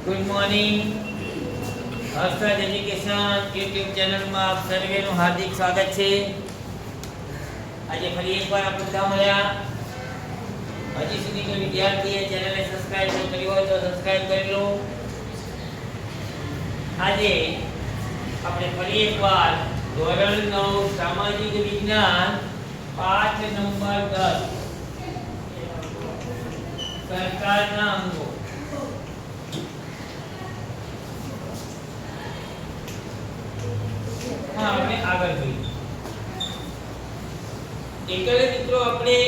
Good morning. Harshad education YouTube ચેનલમાં આપ સર્વેનું હાર્દિક સ્વાગત છે. આજે ફરી એકવાર આપણે બધા મળ્યા. હજી સુધી કોઈ વિદ્યાર્થીએ ચેનલને સબસ્ક્રાઇબ ન કરી હોય તો સબસ્ક્રાઇબ કરી લો. આજે આપણે ફરી એકવાર ધોરણ 9 સામાજિક વિજ્ઞાન પાઠ નંબર 10 સરકારના અંગો આપણે આગળ જોઈએ. એકલે મિત્રો આપણે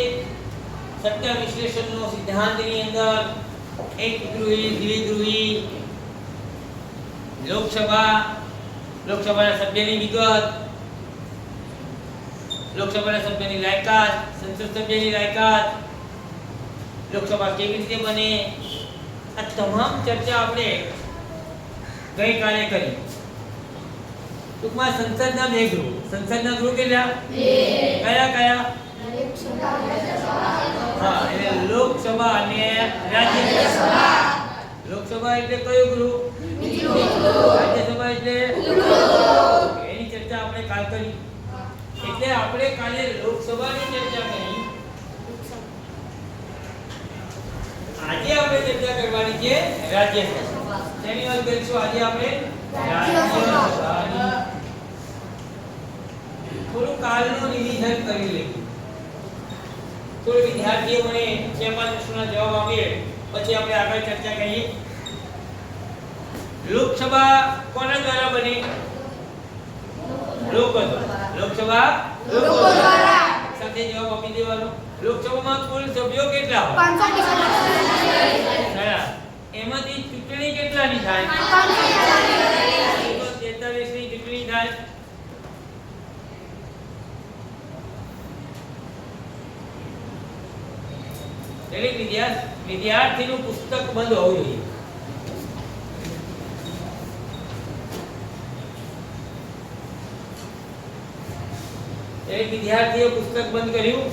સત્ય વિશ્લેષણનો સિદ્ધાંતની અંદર એકગૃહી, દ્વિગૃહી, લોકસભાના સભ્યની વિગત, લોકસભાના સભ્યની લાયકાત, સંસદ સભ્યની લાયકાત, લોકસભા કેવી રીતે બને, આ તમામ ચર્ચા આપણે ગઈકાલે કરી. ટૂંકમાં સંસદના બે ગૃહ. સંસદના ગૃહ કેટલા? કયા? હા, એટલે લોકસભા અને રાજ્યસભા. લોકસભા એટલે કયો ગૃહ? રાજ્યસભા એટલે એની ચર્ચા આપણે કાલ કરી. એટલે આપણે કાલે લોકસભાની ચર્ચા કરી. આજે આપણે ચર્ચા કરવાની છે રાજ્યસભા. તેની વાત કરીશું આજે આપણે રાજ્યસભાની. થોડું કાલનું રિવિઝન કરી લઈએ. થોડું વિદ્યાર્થીઓ મને 4-5 પ્રશ્નોના જવાબ આપે પછી આપણે આગળ ચર્ચા કરીએ. લોકસભા કોના દ્વારા બને? લોકો દ્વારા. લોકસભા લોકો દ્વારા. સાથે જવાબ આપી દેવાનો. લોકસભામાં કુલ સભ્યો કેટલા હોય? 543. એમાંથી ચૂંટણી કેટલાની થાય? 543 ની ચૂંટણી થાય. દરેક વિદ્યાર્થીનું પુસ્તક બંધ હોવું જોઈએ. દરેક વિદ્યાર્થીએ પુસ્તક બંધ કર્યું?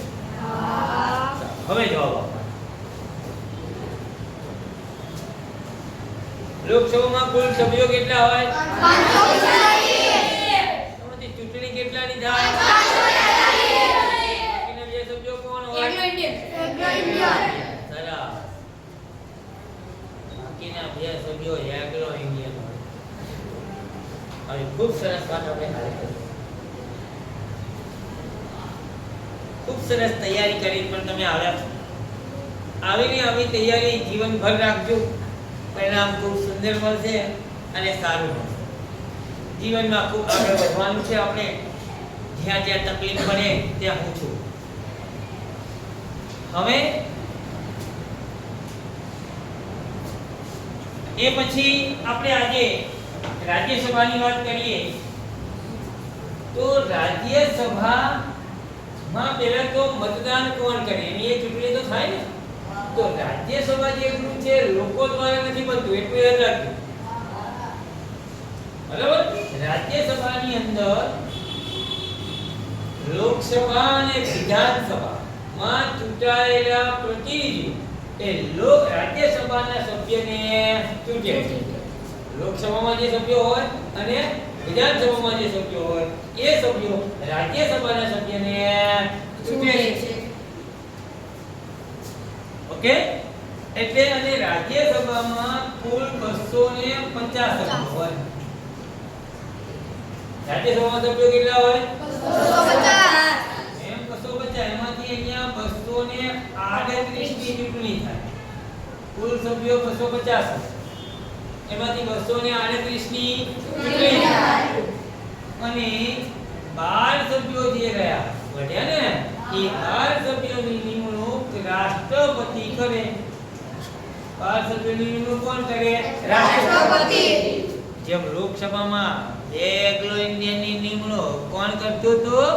હવે જવાબ આપો. લોકસભામાં કુલ સભ્યો કેટલા હોય? 543. એમાંથી ચૂંટણી કેટલાની થાય? 543. બાકીના બે સભ્યો કોણ હોય? બાકીના બે સભ્યો એગ્લો ઇન્ડિયન હોય. હવે ખૂબ સરસ વાત આપણે હાલ કરી. ખૂબ સરસ તૈયારી કરી પણ તમે આવ્યા છો. આવીને આવી તૈયારી જીવનભર રાખજો. પરિણામ ખૂબ સુંદર મળશે અને સારું મળશે. જીવનમાં ખૂબ આગળ વધવાનું છે આપણે. જ્યાં જ્યાં તકલીફ પડે ત્યાં હું છું. હવે એ પછી આપણે આજે રાજ્યસભાની વાત કરીએ તો રાજ્યસભામાં પહેલા તો મતદાન કોણ કરે? એની એ ચૂંટણી તો થાય ને. તો રાજ્યસભા જે ગૃહ છે લોકો દ્વારા નથી બનતું, એટલું યાદ રાખજો. બરાબર? રાજ્યસભાની અંદર લોકસભા અને વિધાનસભામાં ચૂંટાયેલા પ્રતિનિધિઓ એ રાજ્યસભાના સભ્યને ચૂંટે છે. લોકસભામાં જે સભ્યો હોય અને વિધાનસભામાં જે સભ્યો હોય એ સભ્યો રાજ્યસભાના સભ્યને ચૂંટે છે. ઓકે? એટલે અને રાજ્યસભામાં કુલ 250 સભ્યો હોય. રાજ્યસભામાં સભ્યો કેટલા હોય? 250. એમ 250. એમાંથી અહીંયા 238 ની ચૂંટણી થાય. કુલ સભ્યો 250. એમાંથી 238 ની ચૂંટણી થાય. અને 12 સભ્યો જે રહ્યા વધ્યા ને, એ 12 સભ્યોની નિમણૂક રાષ્ટ્રપતિ કરે. 12 સભ્યોની નિમણૂક કોણ કરે? રાષ્ટ્રપતિ. જેમ લોકસભામાં એગ્લો ઇન્ડિયનની નિમણૂક કોણ કરતું હતું?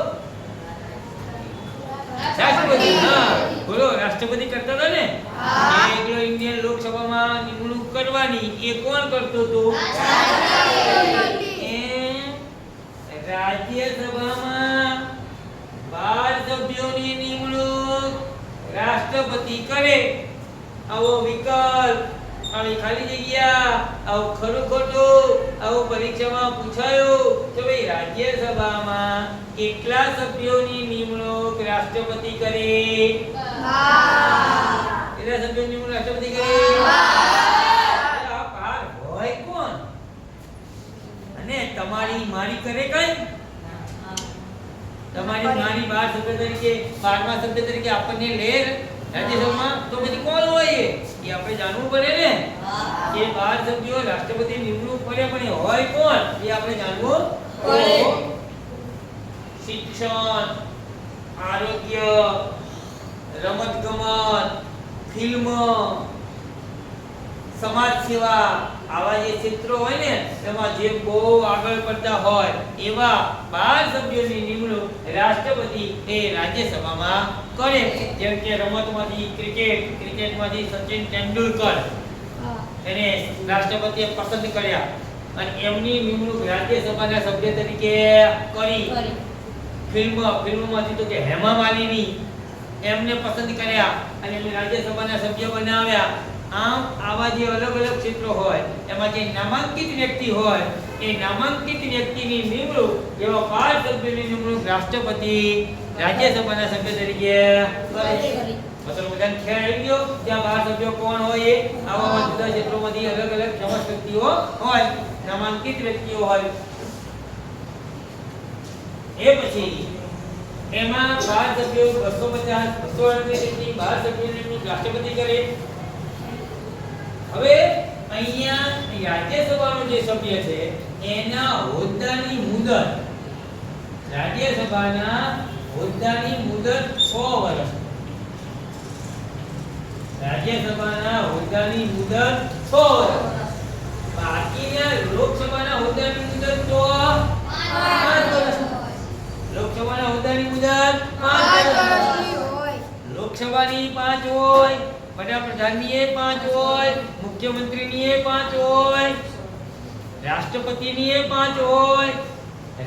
રાષ્ટ્રપતિ. હા, બોલો, રાષ્ટ્રપતિ કરતા હતા ને. એગ્લો ઇન્ડિયન લોકસભામાં નિમણૂક કરવાની એ કોણ કરતું હતું? રાષ્ટ્રપતિ. રાજ્યસભામાં 12 સભ્યોની નિમણૂક રાષ્ટ્રપતિ કરે. આવો વિકલ્પ આવી ખાલી જગ્યા, આવું ખરું ખોટું, આવું પરીક્ષામાં પૂછાયું કે ભાઈ રાજ્યસભામાં કેટલા સભ્યોની નિમણૂક રાષ્ટ્રપતિ કરે? કેટલા સભ્યોની નિમણૂક રાષ્ટ્રપતિ કરે? આ પાર હોય કોણ? અને તમારી મારી કરે કઈ? તમારી મારી 12 સભ્ય તરીકે 12મા સભ્ય તરીકે આપણને લે રાજ્યસભામાં, તો પછી કોણ હોય એ આપણે જાણવું પડે ને કે 12 સભ્યો રાષ્ટ્રપતિ નિમણૂક કરે, પણ એ હોય કોણ એ આપણે જાણવું પડે. શિક્ષણ, આરોગ્ય, રમતગમત, ફિલ્મ, સમાજ સેવા, આવા જે ક્ષેત્રો હોય ને એમાં જે બહુ આગળ પડતા હોય એવા 12 સભ્યોની નિમણૂક રાષ્ટ્રપતિ એ રાજ્યસભામાં કરે. જેમ કે રમતમાંથી ક્રિકેટમાંથી સચિન તેંડુલકર એને રાષ્ટ્રપતિએ પસંદ કર્યા અને એમની નિમણૂક રાજ્યસભાના સભ્ય તરીકે કરી. ફિલ્મમાંથી તો કે હેમા માલિની એમને પસંદ કર્યા અને એમને રાજ્યસભાના સભ્ય બનાવ્યા. આમ આવા જે અલગ અલગ ક્ષેત્રો હોય એમાં જે નામાંકિત વ્યક્તિ હોય એ નામાંકિત વ્યક્તિની નિમણૂક એવા 12 સભ્યોની નિમણૂક રાષ્ટ્રપતિ રાજ્યસભાના સભ્ય તરીકે કરે. મતલબ બધાને ખ્યાલ આવી ગયો ત્યાં 12 સભ્યો કોણ હોય એ આવા જુદા ક્ષેત્રોમાંથી અલગ અલગ સમસ્ત વ્યક્તિઓ હોય, નામાંકિત વ્યક્તિઓ હોય. એ પછી એમાં 12 સભ્યો 250 238 12 સભ્યોની નિમણૂક રાષ્ટ્રપતિ કરે. હવે અહીંયા રાજ્યસભાનો જે સભ્ય છે એના હોદ્દાની મુદત, રાજ્યસભાના હોદ્દાની મુદત 6 વર્ષ. રાજ્યસભાના હોદ્દાની મુદત 6 વર્ષ. બાકીના લોકસભાના હોદ્દાની મુદત તો 5 વર્ષ. લોકસભાના હોદ્દાની મુદત 5 વર્ષ હોય. લોકસભાની 5 હોય, વડાપ્રધાનની એ 5 હોય, મુખ્યમંત્રીની એ 5 હોય, રાષ્ટ્રપતિની એ 5 હોય,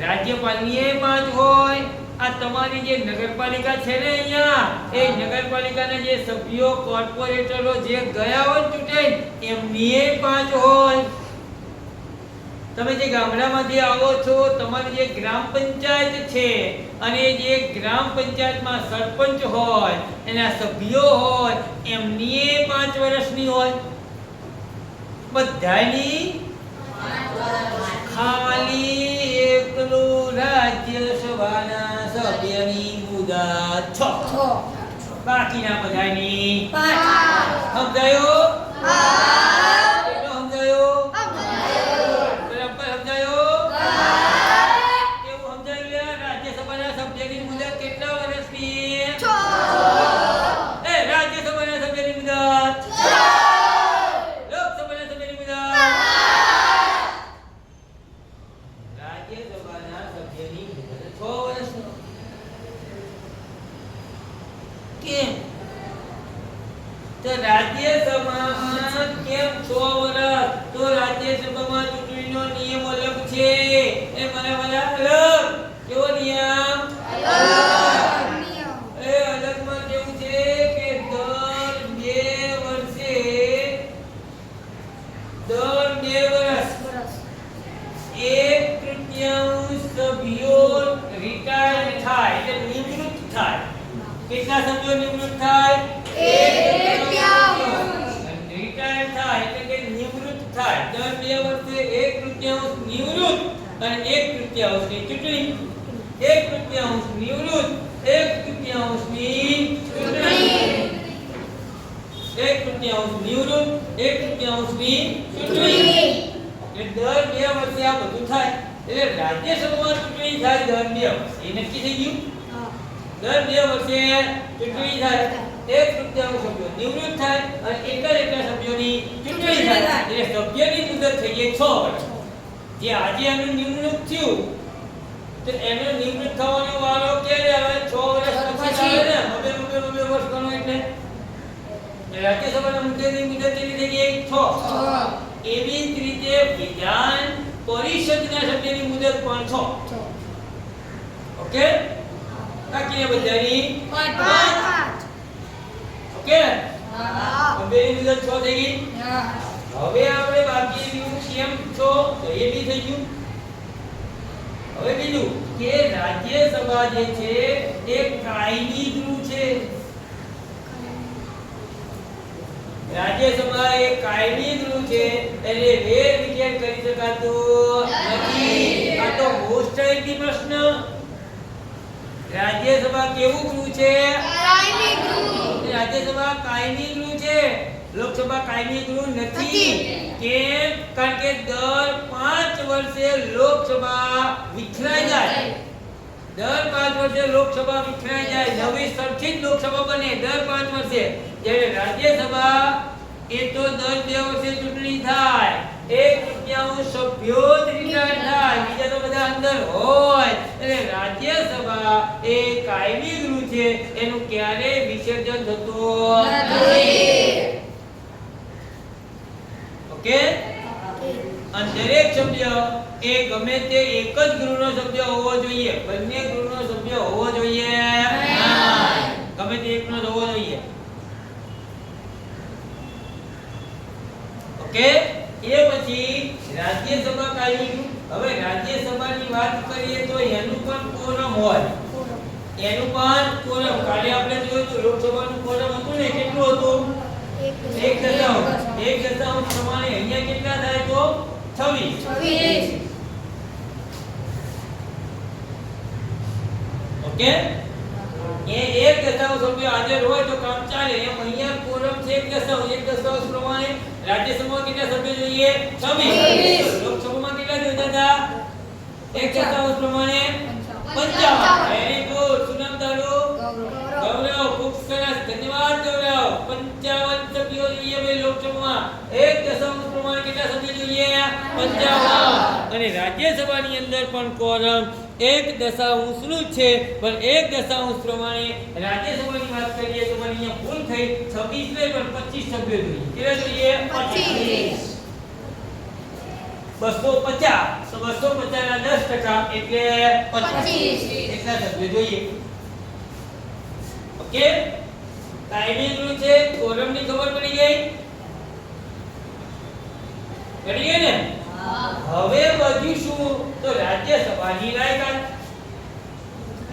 રાજ્યપાલની એ 5 હોય. આ તમારી જે નગરપાલિકા છે ને અહીંયા એ નગરપાલિકાના જે સભ્યો કોર્પોરેટરો જે ગયા હોય ચૂંટાઈ એમની એ 5 હોય. તમે જે ગામડામાંથી આવો છો તમારી જે ગ્રામ પંચાયત છે અને જે ગ્રામ પંચાયતમાં સરપંચ હોય એના સભ્યો હોય એમની એ 5 વર્ષની હોય. બધાની 5 વર્ષ. ખાલી એકલું રાજ્યસભાના સભ્યની મુદત 6. બાકીના બધાની 5. સમજાયો? કેટલો સમજાયો? રાજ્યસભામાં કેમ 6 વર્ષ? તો રાજ્યસભામાં ચૂંટણીનો નિયમ અલગ છે. એ મને અલગ. કેવો નિયમ? અલગ નિયમ. એ અલગમાં કેવું છે કે દર 2 વર્ષે એક તૃતીયાંશ સભ્યો રિટાયર થાય એટલે નિવૃત્ત થાય. કેટલા સભ્યો નિવૃત્ત થાય? રિટાયર થાય એટલે કે નિવૃત્ત થાય. દર 2 વર્ષે એક તૃતીયાંશ નિવૃત્ત અને એક તૃતીયાંશની ચૂંટણી. એક તૃતીયાંશ નિવૃત્ત, એક તૃતીયાંશની ચૂંટણી. એક તૃતીયાંશ નિવૃત્ત, એક તૃતીયાંશની ચૂંટણી. એટલે દર 2 વર્ષે આ બધું થાય. એટલે રાજ્યસભામાં ચૂંટણી થાય દર 2 વર્ષે. એ નક્કી થઈ ગયું. દર 2 વર્ષે ચૂંટણી થાય. એક તૃતીયાંશ સભ્યો નિવૃત્ત થાય અને એકલા સભ્યોની ચૂંટણી થાય. એટલે સભ્યની મુદત થઈ ગઈ 6 વર્ષ. જે આજે એનું નિમણૂક થયું તો એનો નિવૃત્ત થવાનો વારો ક્યારે આવે? 6 વર્ષ પછી આવે ને. બે વર્ષ ગણો એટલે રાજ્યસભાના મુદ્દાની મુદત કેટલી થઈ ગઈ? 6. એવી જ રીતે વિધાન પરિષદના સભ્યની મુદત પણ 6. ઓકે? બાકીના બધાની 5. ઓકે? હા. બેની મુદત 6 થઈ ગઈ. હા. હવે આપણે બાકી રહ્યું કેમ છો તો એ બી થઈ ગયું. હવે બીજું કે રાજ્યસભા જે છે એ કાયમી ગૃહ છે. રાજ્યસભા એ કાયમી ગૃહ છે એટલે વેરવિખેર કરી શકાતું નથી. આ તો મોસ્ટ આઈટી પ્રશ્ન. રાજ્યસભા કેવું ગૃહ છે? કાયમી ગૃહ. રાજ્યસભા કાયમી ગૃહ છે. લોકસભા કાયમી ગૃહ નથી. કેમ? કારણ કે દર 5 વર્ષે લોકસભા વિખરાઈ જાય. દર 5 વર્ષે લોકસભા વિખરાઈ જાય. નવી સરખી જ લોકસભા બને દર 5 વર્ષે. જ્યારે રાજ્યસભા એ તો દર 2 વર્ષે ચૂંટણી થાય. 1/3 સભ્યો જ રિટાયર થાય, બીજા તો બધા અંદર હોય. એટલે રાજ્યસભા એ કાયમી ગૃહ છે, એનું ક્યારેય વિસર્જન થતું નથી. ઓકે? અને દરેક સભ્ય એ ગમે તે એક જ ગૃહનો સભ્ય હોવો જોઈએ, બંને ગૃહનો સભ્ય હોવો જોઈએ નહીં. ગમે તે એકનો જ હોવો જોઈએ. ઓકે? એ પછી રાજ્યસભા કાયમી ગૃહ. હવે રાજ્યસભાની વાત કરીએ તો એનું પણ કોરમ હોય. એનું પણ કોરમ. કાલે આપણે જોયું તો લોકસભાનું કોરમ હતું ને, કેટલું હતું? 1/3 પ્રમાણે અહીંયા કેટલા થાય તો 26. ઓકે? એ 1/3 સભ્ય હાજર હોય તો કામ ચાલે. એમ અહીંયા કોરમ છે 1/3 પ્રમાણે રાજ્યસભામાં કેટલા સભ્યો જોઈએ? 26. લોકસભામાં કેટલા જોઈતા હતા? 1/3 પ્રમાણે 55. Very good. શું નામ તારું? ગૌરવ. ખૂબ સરસ. ધન્યવાદ ગૌરવ. 55 સભ્યો જોઈએ ભાઈ લોકસભામાં. 1/3 પ્રમાણે કેટલા સભ્યો જોઈએ? 55. અને રાજ્યસભાની અંદર પણ કોરમ 1/2 નું છે, પણ 1/2 પ્રમાણે રાજ્યસભાની વાત કરીએ તો મને અહીંયા ભૂલ થઈ. 26 નહીં પણ 25 સભ્યો જોઈએ. કેટલા જોઈએ? 25. 250. તો 250 ના 10% એટલે 25. એટલા સભ્યો જોઈએ. ઓકે? કાયમી ગૃહ છે. કોરમની ખબર પડી ગઈ? પડી ગઈ ને? હવે બધું શું? તો રાજ્યસભાની લાયકાત.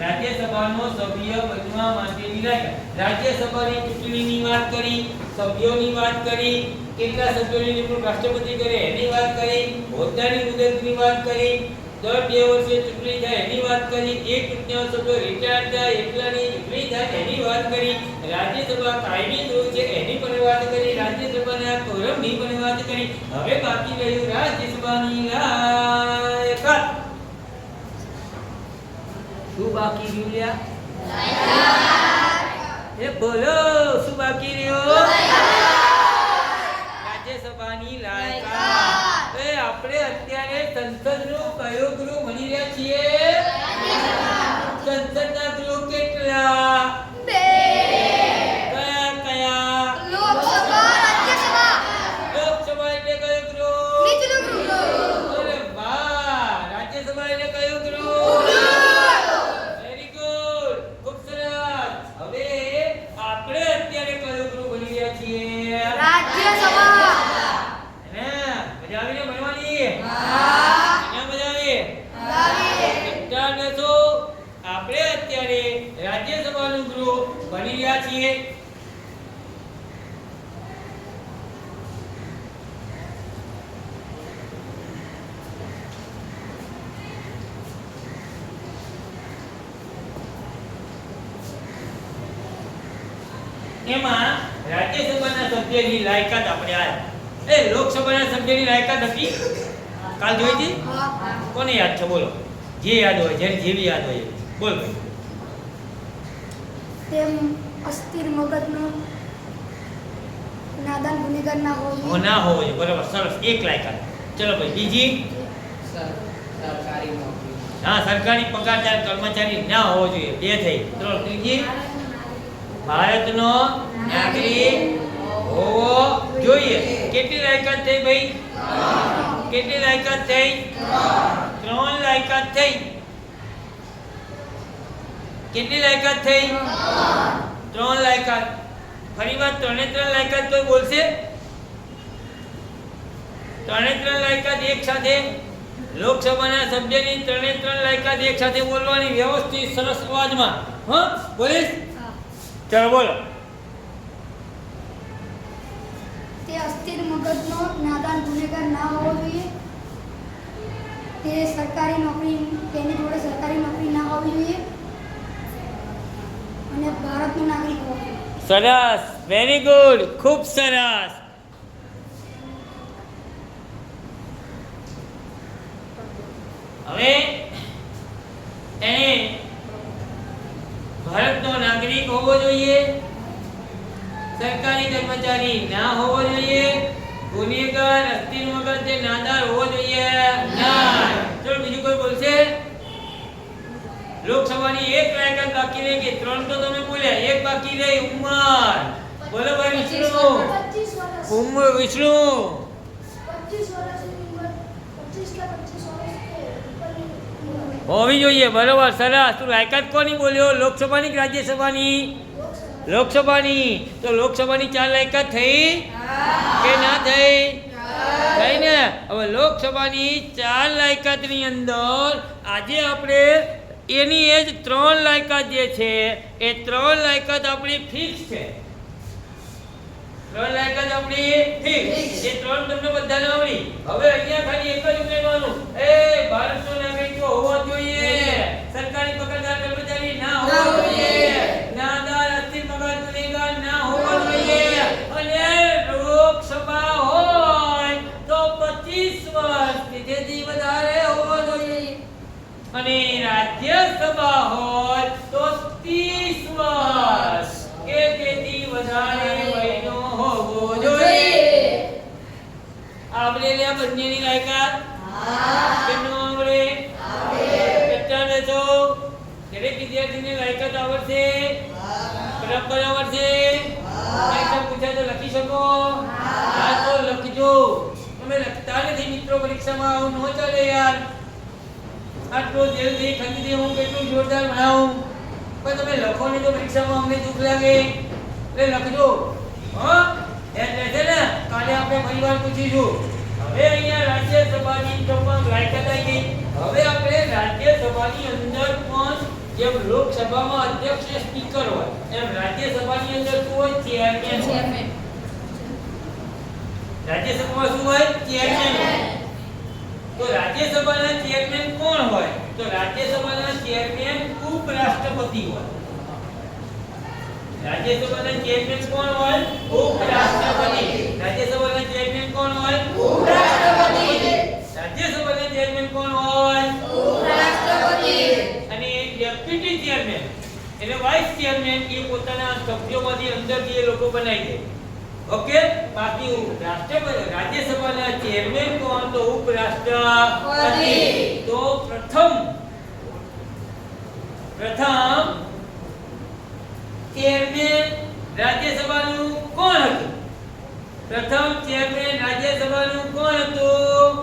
રાજ્યસભાનો સભ્ય બનવા માટેની લાયકાત. રાજ્યસભાની ચૂંટણીની વાત કરી, સભ્યોની વાત કરી, કેટલા સભ્યોની નિમણૂક રાષ્ટ્રપતિ કરે એની વાત કરી, હોદ્દાની મુદતની વાત કરી, દર 2 વર્ષે ચૂંટણી થાય એની વાત કરી, 1/3 સભ્યો રિટાયર થાય, એકલાની ચૂંટણી થાય એની વાત કરી, રાજ્યસભા કાયમી ગૃહ છે એની પણ વાત કરી, રાજ્યસભાના કોરમની પણ વાત કરી. હવે બાકી રહ્યું રાજ્યસભાની લાયકાત. શું બાકી રહ્યું લ્યા? લાયકાત. એ બોલો, શું બાકી રહ્યું? રાજ્યસભાની લાયકાત. એ આપણે અત્યારે સંસદનું કયો ગૃહ ભણી રહ્યા છીએ? સંસદના ગૃહ કેટલા? 2. કયા કયા? લોકસભા, રાજ્યસભા. લોકસભા એટલે કયો ગૃહ? નીચલું ગૃહ. અરે વાહ! રાજ્યસભા એટલે કયો ગૃહ? Very good. ખૂબ સરસ. હવે આપણે અત્યારે કયો ગૃહ ભણી રહ્યા છીએ? રાજ્યસભા. હે, મજા આવી ને ભણવાની? હા. મજા આવી? વિચાર કરશો. આપણે અત્યારે રાજ્યસભાનું ગૃહ ભણી રહ્યા છીએ. એમાં રાજ્યસભાના સભ્યની લાયકાત આપણે આ લોકસભાના સભ્યની લાયકાત હતી કાલ જોઈ હતી? કોને યાદ છે? બોલો. જે યાદ હોય, જેવી યાદ હોય એવી. બોલ ભાઈ. તેમ અસ્થિર મગજનો, નાદાન ગુનેગાર ના હોવો ના હોવો જોઈએ. બરાબર, સરસ. એક લાયકાત. ચલો ભાઈ, બીજી? સરકારી નોકરી. હા, સરકારી પગારદાર કર્મચારી ના હોવો જોઈએ. 2 થઈ. ચલો ત્રીજી? ભારતનો નાગરિક હોવો જોઈએ. કેટલી લાયકાત થઈ ભાઈ? કેટલી લાયકાત થઈ? 3 લાયકાત થઈ. કેટલી લાયકાત થઈ? 3 લાયકાત. ફરી વાર 3 લાયકાત કોઈ બોલશે? ત્રણ લાયકાત એક સાથે લોકસભાના સભ્યની ત્રણ લાયકાત એક સાથે બોલવાની વ્યવસ્થિત સરસ અવાજમાં. હા બોલીશ? ચાલો બોલો. તે અસ્થિર મગજનો નાદાન ગુનેગાર ના હોવો જોઈએ. તે સરકારી નોકરી તેની જોડે સરકારી નોકરી ના હોવી જોઈએ અને ભારતનો નાગરિક હોવો જોઈએ. સરસ, વેરી ગુડ, ખૂબ સરસ. હવે એને ભારતનો નાગરિક હોવો જોઈએ, સરકારી કર્મચારી ના હોવો જોઈએ, ગુનેગાર અસ્થિર મગજ જે નાદાર હોવો જોઈએ ના. ચલો બીજું કોઈ બોલશે? લોકસભાની એક લાયકાત બાકી રહી ગઈ. ત્રણ તો તમે બોલ્યા, એક બાકી રહી ઉંમર. બોલો ભાઈ વિષ્ણુ. 25 વર્ષ. ઉંમર વિષ્ણુ 25 વર્ષની ઉંમર 25 કે 25 વર્ષની ઉંમર. હોવી જોઈએ. બરોબર, સરસ. તું લાયકાત કોની બોલ્યો? લોકસભાની કે રાજ્યસભાની? લોકસભાની. તો લોકસભાની 4 લાયકાત થઈ કે ના થઈ? થઈ ને. હવે લોકસભાની 4 લાયકાતની અંદર આજે આપણે એની એ જ 3 લાયકાત જે છે એ 3 લાયકાત આપણી ફિક્સ છે. 3 લાયકાત આપણી ફિક્સ. એ 3 તમને બધાને આવડી. હવે અહીંયા ખાલી એક જ ઉમેરવાનું. ભારતનો નાગરિક હોવો જોઈએ, સરકારી પગારદાર કર્મચારી ના હોવો જોઈએ, નાદાર અસ્થિર મગજ ગુનેગાર ના હોવો જોઈએ, અને લોકસભા હોય તો 25 વર્ષ કે જેથી વધારે હોવો જોઈએ, અને રાજ્યસભા હોય તો 30 વર્ષ કે તેથી વધારે વયનો હોવો જોઈએ. આપણે લે બંનેની લાયકાત કેમનો આવડે? કેટલા લેજો? દરેક વિદ્યાર્થીને લાયકાત આવડશે? બરાબર આવડશે? પરીક્ષા પૂછાય તો લખી શકો? હા તો લખજો. તમે લખતા નથી મિત્રો, પરીક્ષામાં આવું ન ચાલે યાર. આટલો જલ્દી ખંડીથી હું કેટલું જોરદાર ભણાવું, પણ તમે લખો નહીં તો પરીક્ષામાં અમને દુઃખ લાગે. એટલે લખજો. હા યાદ રહેશે ને? કાલે આપણે ફરીવાર પૂછીશું. હવે અહીંયા રાજ્યસભાની પણ લાયકાત આવી ગઈ. હવે આપણે રાજ્યસભાની અંદર પણ જેમ લોકસભામાં અધ્યક્ષ સ્પીકર હોય એમ રાજ્યસભાની અંદર શું હોય? ચેરમેન. રાજ્યસભામાં શું હોય? ચેરમેન. તો રાજ્યસભાના ચેરમેન કોણ હોય? તો રાજ્યસભાના ચેરમેન ઉપરાષ્ટ્રપતિ હોય. રાજ્યસભાના ચેરમેન કોણ હોય? ઉપરાષ્ટ્રપતિ. રાજ્યસભાના ચેરમેન કોણ હોય? ઉપરાષ્ટ્રપતિ. રાજ્યસભાના ચેરમેન કોણ હોય? ઉપરાષ્ટ્રપતિ. અને ડેપ્યુટી ચેરમેન એટલે વાઇસ ચેરમેન એ પોતાના સભ્યોમાંથી અંદરથી એ લોકો બનાવી દે. ઓકે, બાકી રાષ્ટ્રપતિ રાજ્યસભાના ચેરમેન કોણ? તો ઉપરાષ્ટ્રપતિ. તો પ્રથમ ચેરમેન રાજ્યસભાનું કોણ હતું? પ્રથમ ચેરમેન રાજ્યસભાનું કોણ હતું?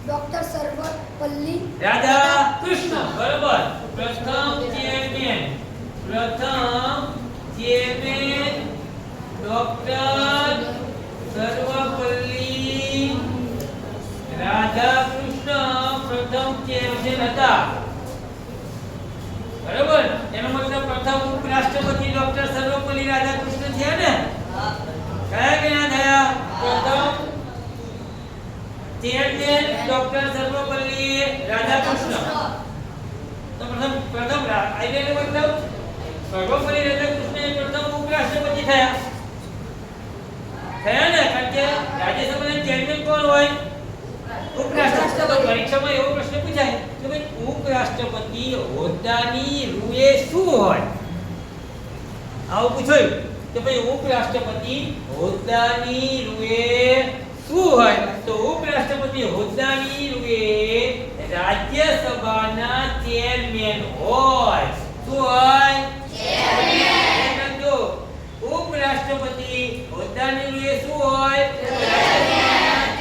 ડોક્ટર સર્વપલ્લી રાધાકૃષ્ણ. બરોબર. પ્રથમ ચેરમેન ડોક્ટર સર્વપલ્લી રાધાકૃષ્ણ પ્રથમ ચેરમેન હતા. બરોબર. એનો મતલબ પ્રથમ ઉપરાષ્ટ્રપતિ ડોક્ટર સર્વપલ્લી રાધાકૃષ્ણ થયા ને? કયા કે ના થયા? પ્રથમ ચેરમેન ડોક્ટર સર્વપલ્લી રાધાકૃષ્ણ. તો પ્રથમ આઈડિયાનો મતલબ સર્વપલ્લી રાધાકૃષ્ણ એ પ્રથમ ઉપરાષ્ટ્રપતિ થયા ને? કારણ કે રાજ્યસભાના ચેરમેન કોણ હોય? ઉપરાષ્ટ્રપતિ. પરીક્ષામાં એવો પ્રશ્ન પૂછાય કે ભાઈ ઉપરાષ્ટ્રપતિ હોદ્દાની રૂએ શું હોય? આવું પૂછાયું કે ભાઈ ઉપરાષ્ટ્રપતિ હોદ્દાની રૂએ શું હોય? તો ઉપરાષ્ટ્રપતિ હોદ્દાની રૂએ રાજ્યસભાના ચેરમેન હોય. શું હોય? ચેરમેન. ઉપરાષ્ટ્રપતિ હોદ્દાની રૂએ શું હોય?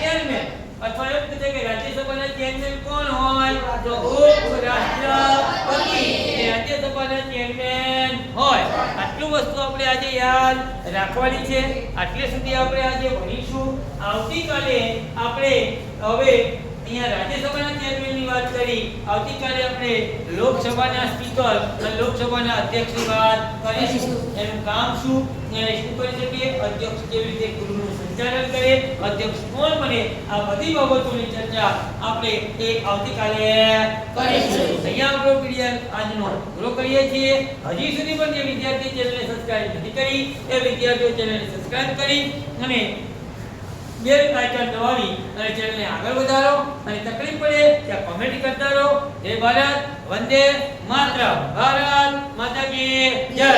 ચેરમેન. અથવા એમ પૂછે કે રાજ્યસભાના ચેરમેન કોણ હોય? તો ઉપરાષ્ટ્રપતિ રાજ્યસભાના ચેરમેન હોય. આ આટલું વસ્તુ આપણે આજે યાદ રાખવાની છે. આટલે સુધી આપણે આજે ભણીશું. આવતીકાલે આપણે હવે અહીંયા રાજ્યસભાના ચેરમેનની વાત કરી. આવતીકાલે આપણે લોકસભાના સ્પીકર અને લોકસભાના અધ્યક્ષની વાત કરીશું. એનું કામ શું, એને શું કરી શકીએ, અધ્યક્ષ કેવી રીતે ગૃહનું સંચાલન કરે, અધ્યક્ષ કોણ બને, આ બધી બાબતોની ચર્ચા આપણે એ આવતીકાલે કરીશું. અહીંયા આપણો પીડીએફ આજનો પૂરો કરીએ છીએ. હજી સુધી પણ જે વિદ્યાર્થી ચેનલને સબસ્ક્રાઇબ નથી કરી એ વિદ્યાર્થીઓ ચેનલને સબસ્ક્રાઇબ કરી અને બેલ આઇકન દબાવી અને ચેનલને આગળ વધારો. અને તકલીફ પડે ત્યાં કોમેન્ટ કરતા રહો. જય ભારત, વંદે માતરમ. ભારત માતા કી જય.